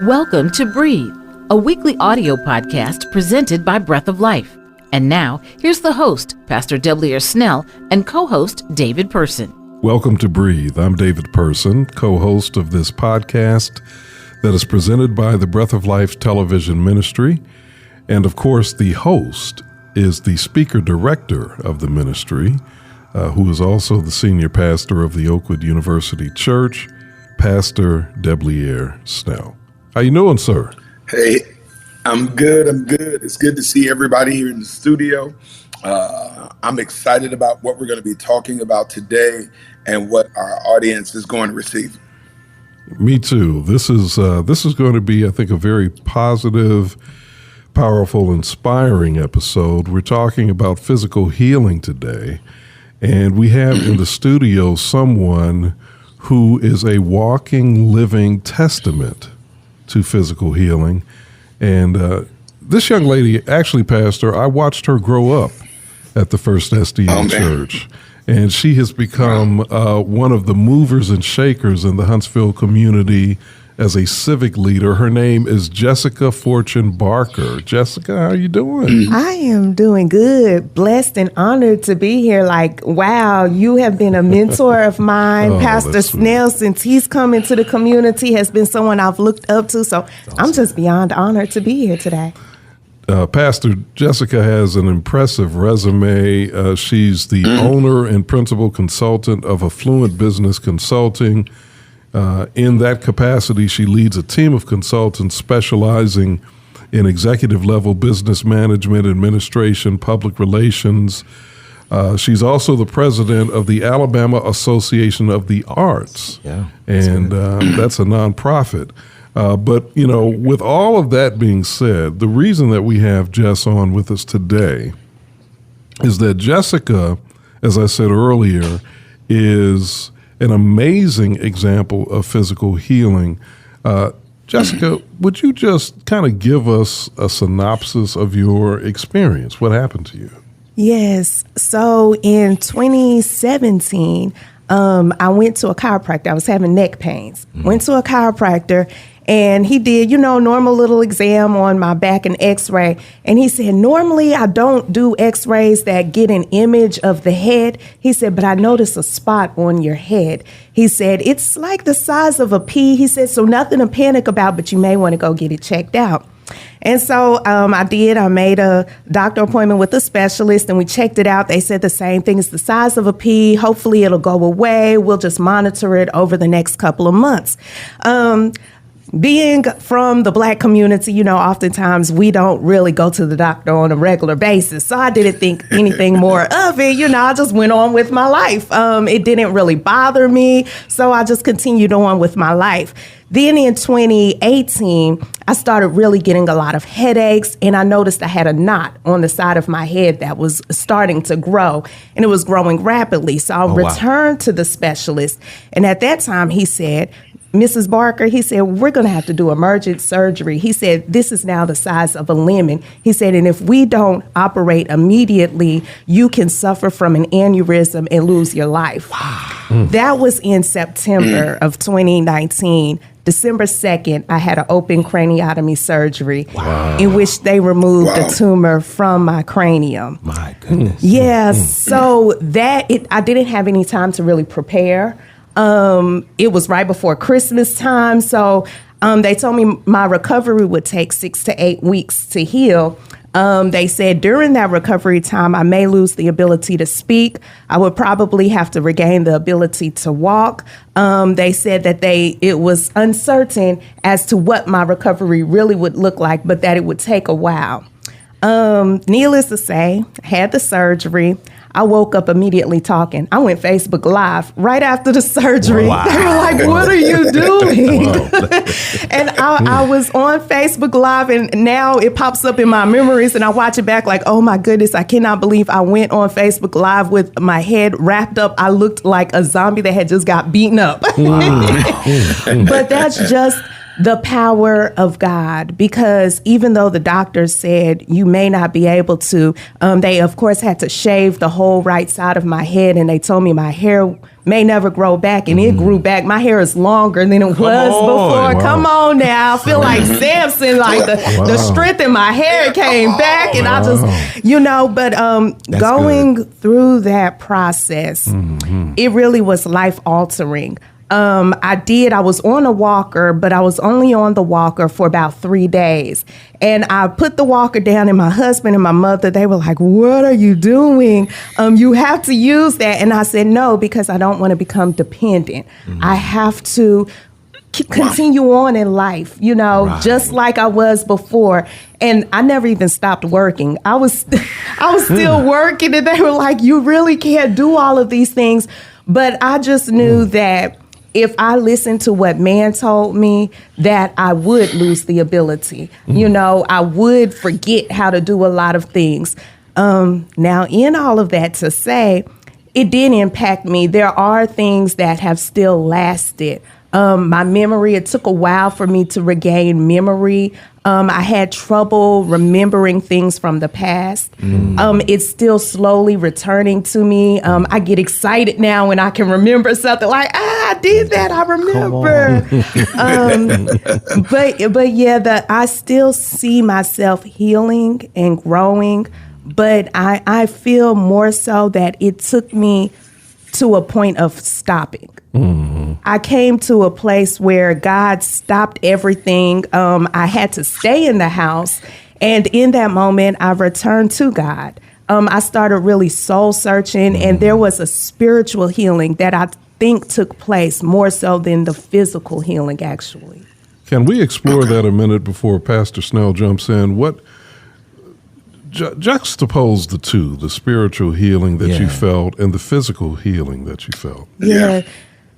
Welcome to Breathe, a weekly audio podcast presented by Breath of Life. And now, here's the host, Pastor W. Snell, and co-host David Person. Welcome to Breathe. I'm David Person, co-host of this podcast that is presented by the Breath of Life television ministry. And of course, the host is the speaker director of the ministry, who is also the senior pastor of the Oakwood University Church, Pastor W. Snell. How you doing, sir? Hey, I'm good. It's good to see everybody here in the studio. I'm excited about what we're going to be talking about today and what our audience is going to receive. Me too. This is going to be, I think, a very positive, powerful, inspiring episode. We're talking about physical healing today, and we have in the studio someone who is a walking, living testament to physical healing. And this young lady, actually, Pastor, I watched her grow up at the First SDA Church. And she has become one of the movers and shakers in the Huntsville community as a civic leader. Her name is Jessica Fortune Barker. Jessica, how are you doing? I am doing good, blessed and honored to be here. Like, wow, you have been a mentor of mine. Pastor Snell, since he's come into the community, has been someone I've looked up to. So awesome. I'm just beyond honored to be here today. Pastor Jessica has an impressive resume. She's the owner and principal consultant of Affluent Business Consulting. In that capacity, she leads a team of consultants specializing in executive-level business management, administration, public relations. She's also the president of the Alabama Association of the Arts, and that's a nonprofit. But, you know, with all of that being said, the reason that we have Jess on with us today is that Jessica, as I said earlier, is an amazing example of physical healing. Jessica, would you just kind of give us a synopsis of your experience? What happened to you? Yes. So in 2017, I went to a chiropractor. I was having neck pains. Went to a chiropractor, and he did, normal little exam on my back and x-ray. And he said, normally I don't do x-rays that get an image of the head. He said, but I noticed a spot on your head. He said, it's like the size of a pea. He said, so nothing to panic about, but you may want to go get it checked out. And so I did. I made a doctor appointment with a specialist, and we checked it out. They said the same thing. It's the size of a pea. Hopefully it'll go away. We'll just monitor it over the next couple of months. Being from the Black community, oftentimes we don't really go to the doctor on a regular basis. So I didn't think anything more of it. I just went on with my life. It didn't really bother me. So I just continued on with my life. Then in 2018, I started really getting a lot of headaches, and I noticed I had a knot on the side of my head that was starting to grow, and it was growing rapidly. So I returned to the specialist, and at that time he said, Mrs. Barker, he said, we're going to have to do emergent surgery. He said, this is now the size of a lemon. He said, and if we don't operate immediately, you can suffer from an aneurysm and lose your life. Wow. That was in September of 2019. December 2nd, I had an open craniotomy surgery in which they removed a tumor from my cranium. My goodness. Yes. So I didn't have any time to really prepare. It was right before Christmas time. So they told me my recovery would take 6 to 8 weeks to heal. They said during that recovery time, I may lose the ability to speak. I would probably have to regain the ability to walk. They said that it was uncertain as to what my recovery really would look like, but that it would take a while. Needless to say, I had the surgery. I woke up immediately talking. I went Facebook Live right after the surgery. Wow. They were like, what are you doing? And I was on Facebook Live, and now it pops up in my memories, and I watch it back like, oh my goodness, I cannot believe I went on Facebook Live with my head wrapped up. I looked like a zombie that had just got beaten up. But that's just the power of God, because even though the doctors said you may not be able to, they of course had to shave the whole right side of my head, and they told me my hair may never grow back, and it grew back. My hair is longer than it was before. Wow. Come on now. I feel like Samson, like the strength in my hair came back, and I just, but going through that process, it really was life altering. I was on a walker, but I was only on the walker for about 3 days. And I put the walker down, and my husband and my mother, they were like, "What are you doing? You have to use that." And I said, "No, because I don't want to become dependent. I have to continue on in life, just like I was before." And I never even stopped working. I was still working, and they were like, "You really can't do all of these things." But I just knew that if I listened to what man told me, that I would lose the ability. I would forget how to do a lot of things. Now, in all of that to say, it did impact me. There are things that have still lasted. My memory, it took a while for me to regain memory. I had trouble remembering things from the past. It's still slowly returning to me. I get excited now when I can remember something like, I did that, I remember. But yeah, I still see myself healing and growing, but I feel more so that it took me to a point of stopping. I came to a place where God stopped everything. I had to stay in the house. And in that moment, I returned to God. I started really soul searching, and there was a spiritual healing that I think took place more so than the physical healing, actually. Can we explore that a minute before Pastor Snell jumps in? What juxtapose the two, the spiritual healing that you felt and the physical healing that you felt? Yeah.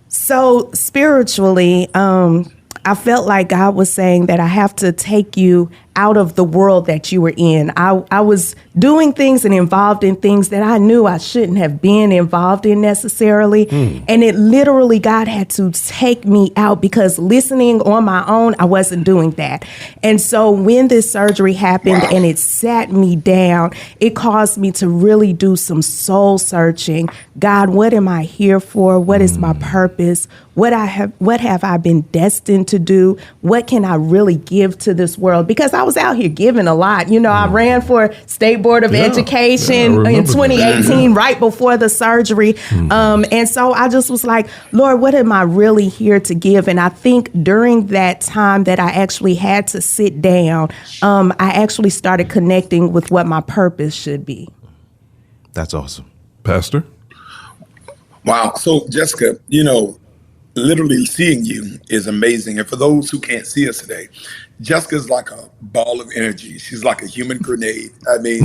So spiritually, I felt like God was saying that I have to take you out of the world that you were in. I was doing things and involved in things that I knew I shouldn't have been involved in necessarily. And it literally, God had to take me out, because listening on my own, I wasn't doing that. And so when this surgery happened and it sat me down, it caused me to really do some soul searching. God, what am I here for? What is my purpose? What have I been destined to do? What can I really give to this world? Because I was out here giving a lot. I ran for State Board of Education in 2018, right before the surgery. And so I just was like, Lord, what am I really here to give? And I think during that time that I actually had to sit down, I actually started connecting with what my purpose should be. That's awesome. Pastor? Wow. So, Jessica, literally seeing you is amazing. And for those who can't see us today, Jessica's like a ball of energy. She's like a human grenade.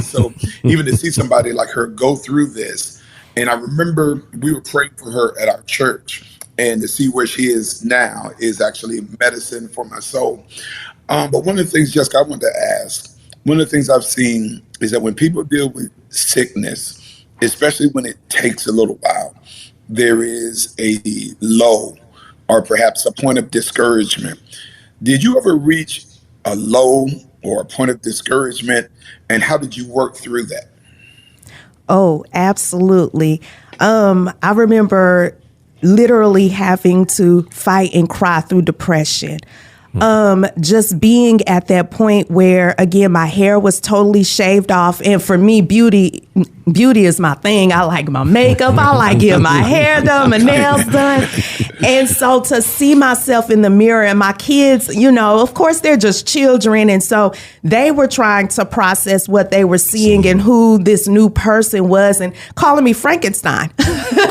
So even to see somebody like her go through this, and I remember we were praying for her at our church, and to see where she is now is actually medicine for my soul. But one of the things, Jessica, I wanted to ask, one of the things I've seen is that when people deal with sickness, especially when it takes a little while, there is a low or perhaps a point of discouragement. Did you ever reach a low or a point of discouragement, and how did you work through that? Oh, absolutely. I remember literally having to fight and cry through depression. Just being at that point where, again, my hair was totally shaved off. And for me, beauty is my thing. I like my makeup. I like getting my hair done, my nails done. And so to see myself in the mirror, and my kids, of course, they're just children. And so they were trying to process what they were seeing and who this new person was, and calling me Frankenstein.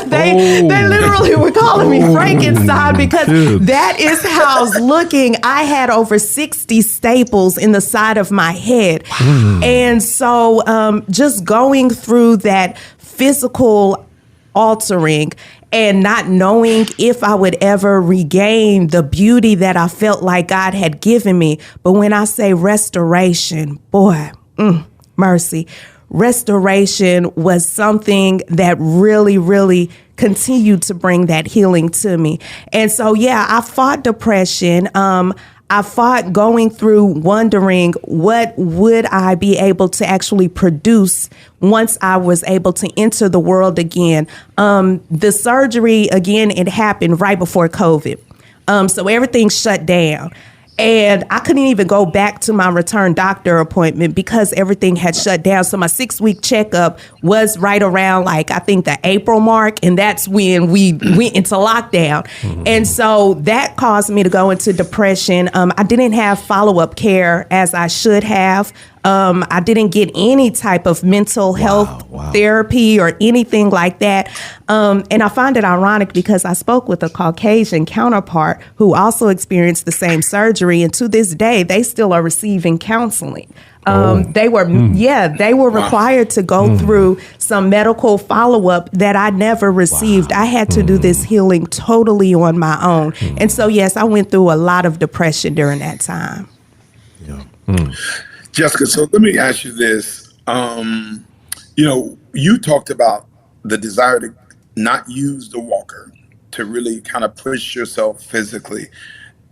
They literally were calling me Frankenstein, because that is how I was looking. I had over 60 staples in the side of my head. And so just going through that physical altering and not knowing if I would ever regain the beauty that I felt like God had given me. But when I say restoration, boy, mercy. Restoration was something that really, really continued to bring that healing to me. And so, yeah, I fought depression. I fought going through wondering what would I be able to actually produce once I was able to enter the world again. The surgery, again, it happened right before COVID. So everything shut down. And I couldn't even go back to my return doctor appointment because everything had shut down. So my 6-week checkup was right around, like, I think the April mark. And that's when we went into lockdown. And so that caused me to go into depression. I didn't have follow-up care as I should have. I didn't get any type of mental health therapy or anything like that. And I find it ironic because I spoke with a Caucasian counterpart who also experienced the same surgery. And to this day, they still are receiving counseling. They were required to go through some medical follow-up that I never received. I had to do this healing totally on my own. And so, yes, I went through a lot of depression during that time. Jessica, so let me ask you this. You talked about the desire to not use the walker, to really kind of push yourself physically.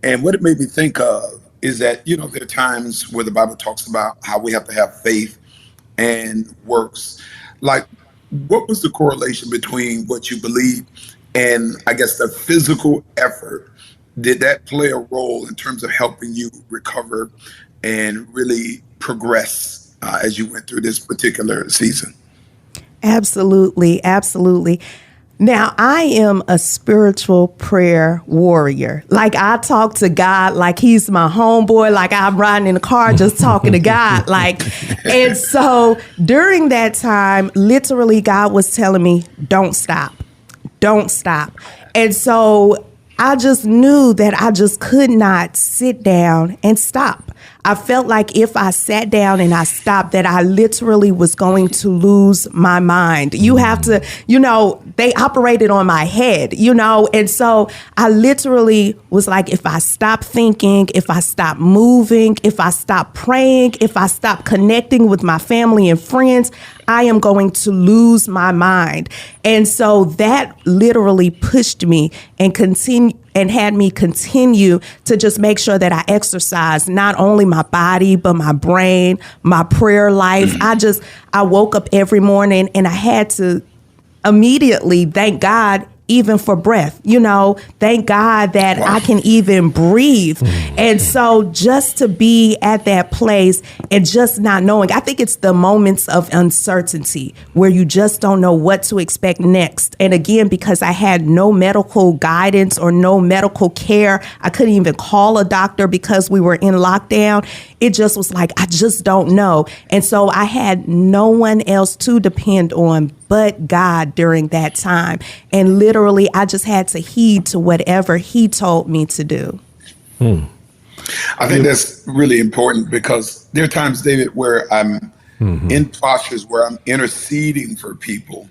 And what it made me think of is that, there are times where the Bible talks about how we have to have faith and works. Like, what was the correlation between what you believe and, I guess, the physical effort? Did that play a role in terms of helping you recover and really progress as you went through this particular season? Absolutely. Absolutely. Now, I am a spiritual prayer warrior. Like, I talk to God like he's my homeboy, like I'm riding in the car just talking to God. And so during that time, literally, God was telling me, don't stop. Don't stop. And so I just knew that I just could not sit down and stop. I felt like if I sat down and I stopped, that I literally was going to lose my mind. You have to, they operated on my head, and so I literally was like, if I stop thinking, if I stop moving, if I stop praying, if I stop connecting with my family and friends, I am going to lose my mind. And so that literally pushed me and had me continue to just make sure that I exercise not only my body, but my brain, my prayer life. I woke up every morning and I had to immediately thank God even for breath, thank God that I can even breathe. And so just to be at that place and just not knowing, I think it's the moments of uncertainty where you just don't know what to expect next. And again, because I had no medical guidance or no medical care, I couldn't even call a doctor because we were in lockdown. It just was like, I just don't know. And so I had no one else to depend on but God during that time. And literally, I just had to heed to whatever he told me to do. I think that's really important because there are times, David, where I'm in postures where I'm interceding for people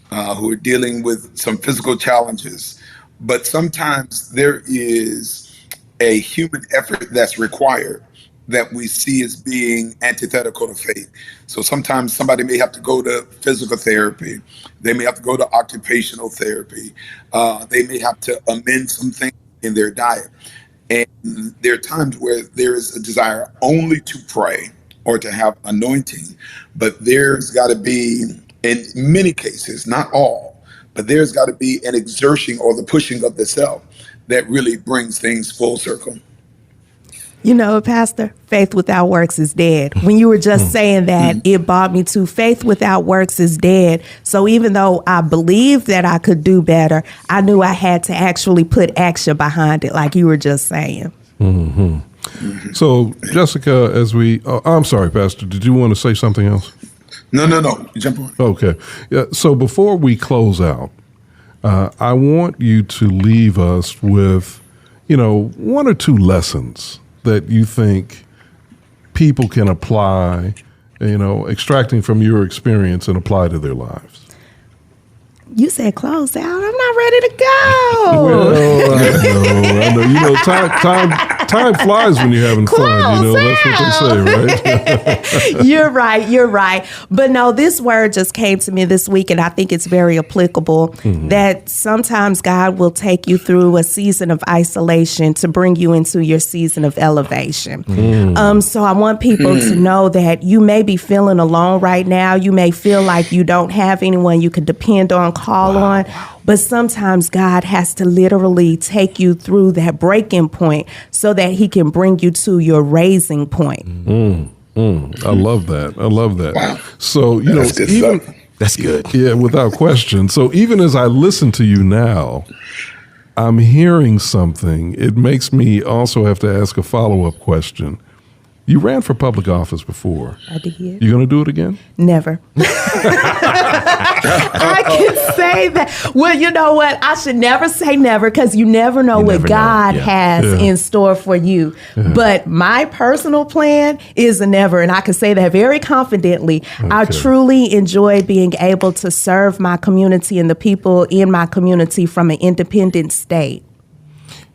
who are dealing with some physical challenges. But sometimes there is a human effort that's required that we see as being antithetical to faith. So sometimes somebody may have to go to physical therapy. They may have to go to occupational therapy. They may have to amend some things in their diet. And there are times where there is a desire only to pray or to have anointing, but there's got to be, in many cases, not all, but there's got to be an exertion or the pushing of the self that really brings things full circle. Pastor, faith without works is dead. When you were just saying that, it brought me to faith without works is dead. So even though I believed that I could do better, I knew I had to actually put action behind it, like you were just saying. So, Jessica, I'm sorry, Pastor, did you want to say something else? No. Jump on. Okay. Yeah. So before we close out, I want you to leave us with, one or two lessons that you think people can apply, extracting from your experience and apply to their lives? You said close out. I'm not ready to go. Well, I know. time flies when you're having fun. You know, that's what they say, right? You're right. You're right. But no, this word just came to me this week, and I think it's very applicable that sometimes God will take you through a season of isolation to bring you into your season of elevation. So I want people to know that you may be feeling alone right now. You may feel like you don't have anyone you can depend on, call on. But sometimes God has to literally take you through that breaking point so that he can bring you to your raising point. I love that. I love that. Wow. So, you That's know, good even stuff. That's good. yeah, without question. So even as I listen to you now, I'm hearing something. It makes me also have to ask a follow-up question. You ran for public office before. I did. You going to do it again? Never. I can say that. Well, you know what? I should never say never because you never know what never know. God Yeah. has in store for you. But my personal plan is a never, and I can say that very confidently. I truly enjoy being able to serve my community and the people in my community from an independent state.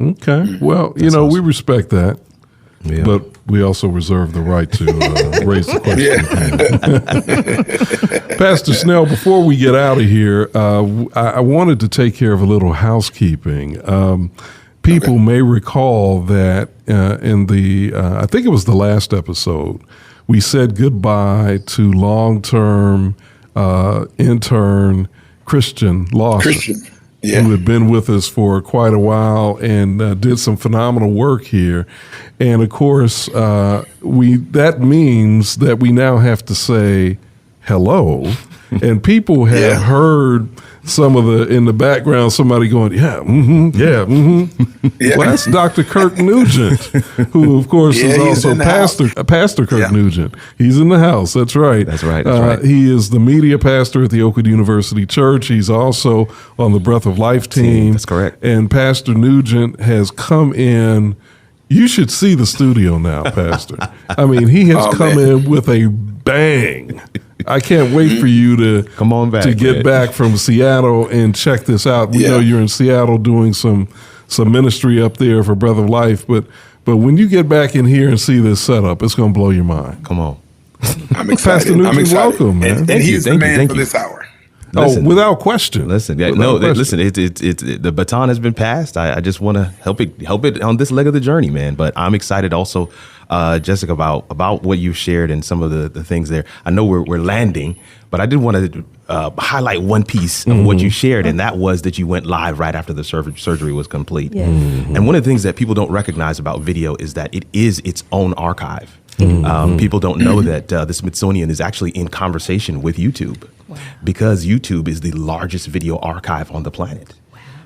Okay. Well, you know, we respect that. Yeah. But we also reserve the right to raise the question. Pastor Snell, before we get out of here, I wanted to take care of a little housekeeping. People may recall that in the, I think it was the last episode, we said goodbye to long-term intern Christian Lawson. Yeah. Who had been with us for quite a while and did some phenomenal work here. And of course, that means that we now have to say hello. And people have heard some of in the background, somebody going, yeah, Yeah. Well, that's Dr. Kirk Nugent, who, of course, is he's also in the Pastor Kirk Nugent. He's in the house. That's right. That's right. That's right. He is the media pastor at the Oakwood University Church. He's also on the Breath of Life team. That's correct. And Pastor Nugent has come in. You should see the studio now, Pastor. I mean, he has come in with a bang. I can't wait for you to Come on back, to get man. back from Seattle and check this out. We know you're in Seattle doing some ministry up there for Breath of Life, but when you get back in here and see this setup, it's going to blow your mind. Come on. I'm excited. Pastor Nugent, I'm excited. welcome, man. And Thank you, he's the thank you, man thank for you. this hour. Listen. Without question. Listen, yeah, Without question. listen. It's the baton has been passed. I just want to help it on this leg of the journey, man. But I'm excited also, Jessica, about what you've shared and some of the things there. I know we're landing, but I did want to highlight one piece of what you shared, and that was that you went live right after the surgery was complete. Yes. And one of the things that people don't recognize about video is that it is its own archive. People don't know that the Smithsonian is actually in conversation with YouTube because YouTube is the largest video archive on the planet.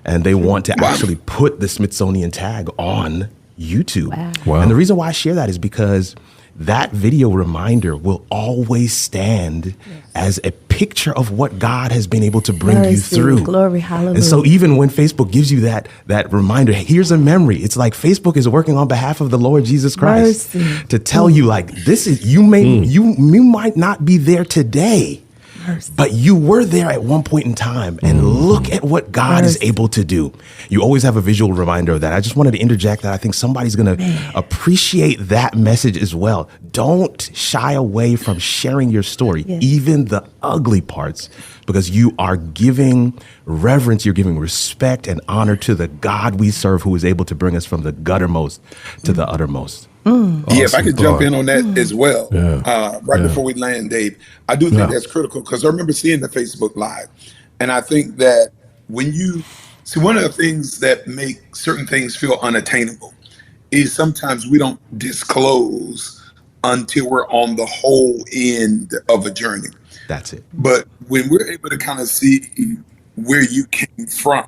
And they want to actually put the Smithsonian tag on YouTube. Wow. And the reason why I share that is because that video reminder will always stand as a picture of what God has been able to bring you Mercy, through. glory, hallelujah. And so even when Facebook gives you that reminder, hey, here's a memory. It's like Facebook is working on behalf of the Lord Jesus Christ Mercy. to tell you, like, this is, you might not be there today, Mercy. but you were there at one point in time, and look at what God is Mercy. able to do. You always have a visual reminder of that. I just wanted to interject that I think somebody's going to appreciate that message as well. Don't shy away from sharing your story, even the ugly parts, because you are giving reverence, you're giving respect and honor to the God we serve, who is able to bring us from the guttermost to the uttermost. Yeah, if I could jump in on that as well, right Yeah. before we land, Dave, I do think that's critical because I remember seeing the Facebook Live. And I think that when you see, one of the things that make certain things feel unattainable is sometimes we don't disclose until we're on the whole end of a journey. That's it. But when we're able to kind of see where you came from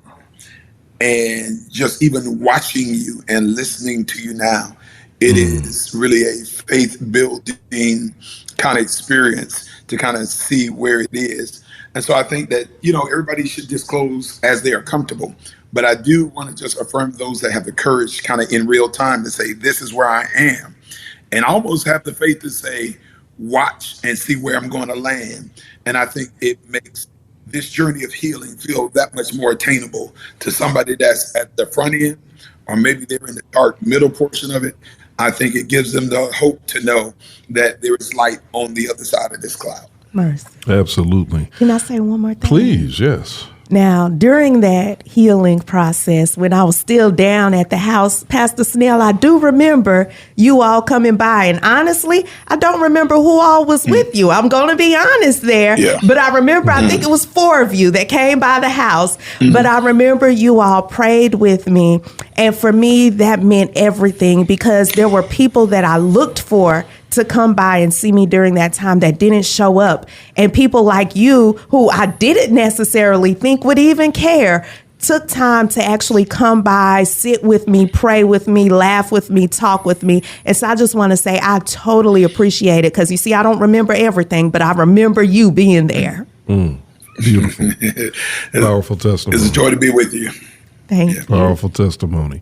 and just even watching you and listening to you now, it is really a faith building kind of experience to kind of see where it is. And so I think that, everybody should disclose as they are comfortable. But I do want to just affirm those that have the courage kind of in real time to say, this is where I am. And almost have the faith to say, watch and see where I'm going to land. And I think it makes this journey of healing feel that much more attainable to somebody that's at the front end or maybe they're in the dark middle portion of it, I think it gives them the hope to know that there is light on the other side of this cloud. Mercy. Absolutely. Can I say one more thing? Please, yes. Now, during that healing process, when I was still down at the house, Pastor Snell, I do remember you all coming by. And honestly, I don't remember who all was with you. I'm going to be honest there. Yeah. But I remember, I think it was 4 of you that came by the house. But I remember you all prayed with me. And for me, that meant everything, because there were people that I looked for to come by and see me during that time that didn't show up. And people like you, who I didn't necessarily think would even care, took time to actually come by, sit with me, pray with me, laugh with me, talk with me. And so I just want to say I totally appreciate it, because you see, I don't remember everything, but I remember you being there. Beautiful. Powerful testimony. It's a joy to be with you. Thank you. Powerful testimony.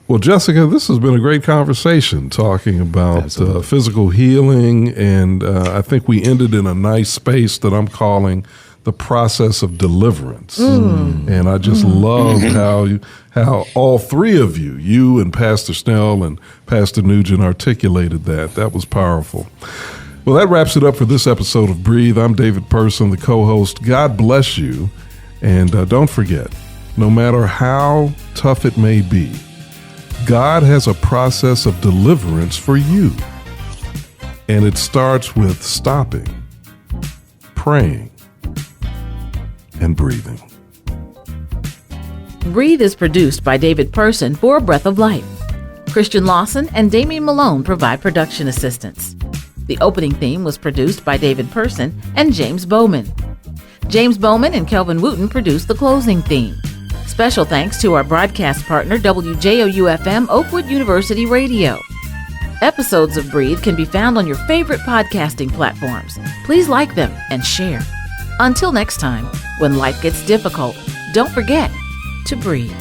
Well, Jessica, this has been a great conversation talking about physical healing, and I think we ended in a nice space that I'm calling the process of deliverance. And I just love how all 3 of you and Pastor Snell and Pastor Nugent articulated that. That was powerful. Well, that wraps it up for this episode of Breathe. I'm David Person, the co-host. God bless you, and don't forget, no matter how tough it may be, God has a process of deliverance for you. And it starts with stopping, praying, and breathing. Breathe is produced by David Person for Breath of Life. Christian Lawson and Damian Malone provide production assistance. The opening theme was produced by David Person and James Bowman. James Bowman and Kelvin Wooten produced the closing theme. Special thanks to our broadcast partner, WJOU-FM Oakwood University Radio. Episodes of Breathe can be found on your favorite podcasting platforms. Please like them and share. Until next time, when life gets difficult, don't forget to breathe.